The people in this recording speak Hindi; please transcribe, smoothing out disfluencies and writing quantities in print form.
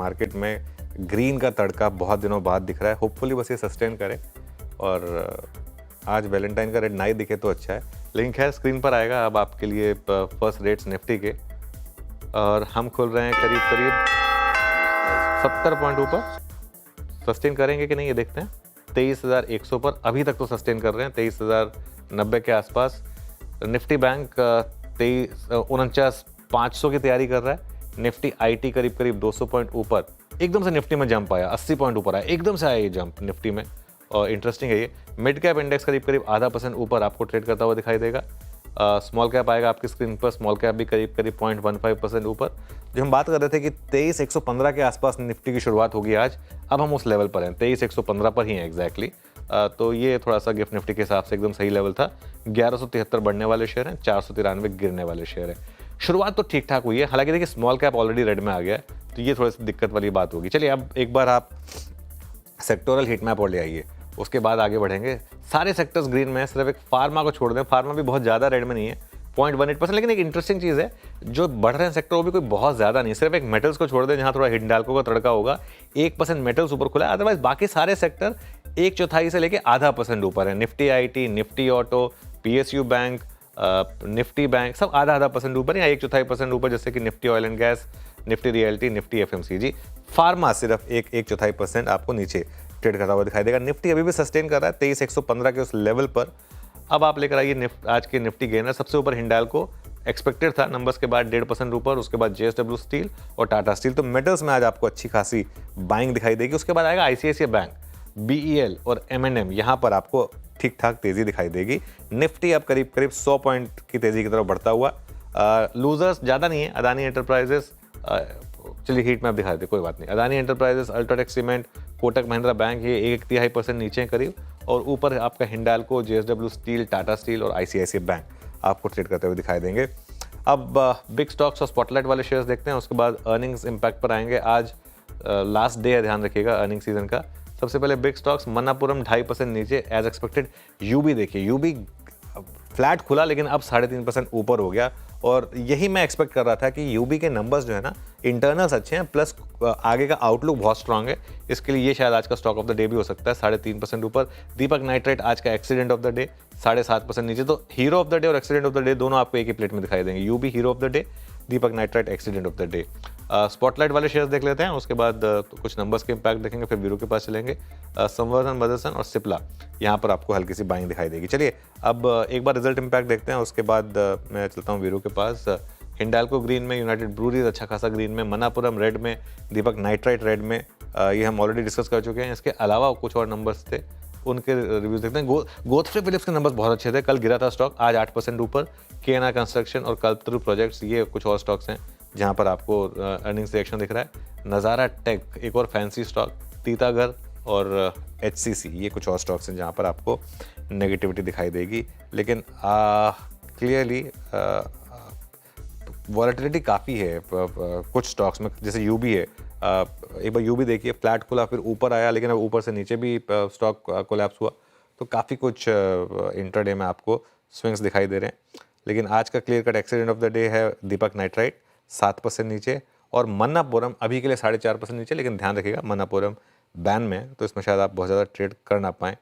मार्केट में ग्रीन का तड़का बहुत दिनों बाद दिख रहा है। होपफुली बस ये सस्टेन करे और आज वैलेंटाइन का रेट नहीं दिखे तो अच्छा है, लेकिन खैर स्क्रीन पर आएगा अब आपके लिए फर्स्ट रेट्स निफ्टी के, और हम खोल रहे हैं करीब करीब 70 पॉइंट ऊपर। सस्टेन करेंगे कि नहीं ये देखते हैं। 23,100 पर अभी तक तो सस्टेन कर रहे हैं, 23,090 के आसपास। निफ्टी बैंक 49,500 की तैयारी कर रहा है। निफ्टी आईटी करीब करीब 200 पॉइंट ऊपर। एकदम से निफ्टी में जंप आया, 80 पॉइंट ऊपर आया, एकदम से आया ये जंप निफ्टी में, और इंटरेस्टिंग है ये। मिड कैप इंडेक्स करीब करीब आधा % ऊपर आपको ट्रेड करता हुआ दिखाई देगा। स्मॉल कैप आएगा आपकी स्क्रीन पर, स्मॉल कैप भी करीब करीब 0.15% ऊपर। जो हम बात कर रहे थे कि 23,115 के आसपास निफ्टी की शुरुआत होगी आज, अब हम उस लेवल पर हैं, 23,115 पर ही हैं एग्जैक्टली। तो ये थोड़ा सा गिफ्ट निफ्टी के हिसाब से एकदम सही लेवल था। 1173 बढ़ने वाले शेयर हैं, 493 गिरने वाले शेयर हैं। शुरुआत तो ठीक ठाक हुई है, हालांकि देखिए स्मॉल कैप ऑलरेडी रेड में आ गया है, तो ये थोड़ी सी दिक्कत वाली बात होगी। चलिए अब एक बार आप सेक्टोरल हीट मैप और ले आइए, उसके बाद आगे बढ़ेंगे। सारे सेक्टर्स ग्रीन में है, सिर्फ एक फार्मा को छोड़ दें। फार्मा भी बहुत ज़्यादा रेड में नहीं है, 0.18%। लेकिन एक इंटरेस्टिंग चीज़ है, जो बढ़ रहे हैं सेक्टर वो भी कोई बहुत ज़्यादा नहीं, सिर्फ एक मेटल्स को छोड़ दें जहाँ थोड़ा हिंडाल्को का तड़का होगा, 1% मेटल्स ऊपर खुला है। अदरवाइज बाकी सारे सेक्टर 1/4 से लेके आधा % ऊपर है। Nifty IT, Nifty auto, PSU bank, Nifty bank सब आधा % ऊपर या 1/4% ऊपर, जैसे कि Nifty oil and gas, Nifty realty, Nifty FMCG. Pharma सिर्फ 1/4% आपको नीचे ट्रेड करता हुआ दिखाई देगा। निफ्टी अभी भी सस्टेन कर रहा है 23,115 के उस लेवल पर। अब आप लेकर आइए आज के निफ्टी गेनर। सबसे ऊपर हिंडाल्को एक्सपेक्टेड था, नंबर्स के बाद 1.5% ऊपर, उसके बाद जेएसडब्ल्यू स्टील और टाटा स्टील। तो मेटल्स में आज आपको अच्छी खासी बाइंग दिखाई देगी। उसके बाद आएगा आईसीआईसीआई बैंक, बीईएल और एमएनएम, यहाँ पर आपको ठीक ठाक तेजी दिखाई देगी। निफ्टी अब करीब करीब 100 पॉइंट की तेजी की तरफ बढ़ता हुआ। लूजर्स ज़्यादा नहीं है, अदानी एंटरप्राइजेस, चलिए हीट मैप दिखा देते, कोई बात नहीं। Adani enterprises, UltraTech cement, Kotak Mahindra bank, ये 1/3% नीचे करीब, और ऊपर आपका Hindalco, JSW steel, Tata steel और आईसीआईसीआई बैंक आपको ट्रेड करते हुए दिखाई देंगे। अब बिग स्टॉक्स और स्पॉटलाइट वाले शेयर्स देखते हैं, उसके बाद अर्निंग्स इम्पैक्ट पर आएंगे। आज लास्ट डे है, ध्यान रखिएगा अर्निंग सीजन का। सबसे पहले बिग स्टॉक्स, मन्नापुरम 2.5% नीचे एज एक्सपेक्टेड। यूबी देखिए, यूबी फ्लैट खुला लेकिन अब 3.5% ऊपर हो गया, और यही मैं एक्सपेक्ट कर रहा था कि यूबी के नंबर्स जो है ना, इंटरनल्स अच्छे हैं, प्लस आगे का आउटलुक बहुत स्ट्रांग है, इसके लिए ये शायद आज का स्टॉक ऑफ द डे भी हो सकता है। 3.5% ऊपर। दीपक नाइट्राइट आज का एक्सीडेंट ऑफ द डे, 7.5% नीचे। तो हीरो ऑफ द डे और एक्सीडेंट ऑफ द डे दोनों आपको एक ही प्लेट में दिखाई देंगे। UB hero of the day, Deepak Nitrite accident of the day. Spotlight वाले शेयर्स देख लेते हैं, उसके बाद कुछ नंबर्स के इम्पैक्ट देखेंगे, फिर वीरो के पास चलेंगे। संवर्धन, मदरसन और सिप्ला, यहाँ पर आपको हल्की सी बाइंग दिखाई देगी। चलिए अब एक बार रिजल्ट इम्पैक्ट देखते हैं, उसके बाद मैं चलता हूँ वीरो के पास। हिंडाल्को ग्रीन में, यूनाइटेड ब्रूरीज अच्छा खासा ग्रीन में, मन्नापुरम रेड में, दीपक नाइट्राइट रेड में, ये हम ऑलरेडी डिस्कस कर चुके हैं। इसके अलावा कुछ और नंबर्स थे, उनके रिव्यूज देखते हैं। गोदफ्रे फिलिप्स के नंबर्स बहुत अच्छे थे, कल गिरा था स्टॉक, आज 8% ऊपर। केएनआर कंस्ट्रक्शन और कल्पतरु प्रोजेक्ट्स, ये कुछ और स्टॉक्स हैं जहाँ पर आपको अर्निंग्स रिएक्शन दिख रहा है। नज़ारा टेक, एक और फैंसी स्टॉक, तीतागर और एचसीसी, ये कुछ और स्टॉक्स हैं जहाँ पर आपको नेगेटिविटी दिखाई देगी। लेकिन क्लियरली वॉलेटिलिटी काफ़ी है कुछ स्टॉक्स में, जैसे यूबी है। एक बार यूबी देखिए, फ्लैट खुला फिर ऊपर आया, लेकिन अब ऊपर से नीचे भी स्टॉक कोलैप्स हुआ। तो काफ़ी कुछ इंट्राडे में आपको स्विंग्स दिखाई दे रहे हैं। लेकिन आज का clear cut accident of the day है दीपक नाइट्राइट, 7% नीचे, और मन्नापुरम अभी के लिए 4.5% नीचे। लेकिन ध्यान रखिएगा, मन्नापुरम बैन में है, तो इसमें शायद आप बहुत ज़्यादा ट्रेड कर ना पाएँ।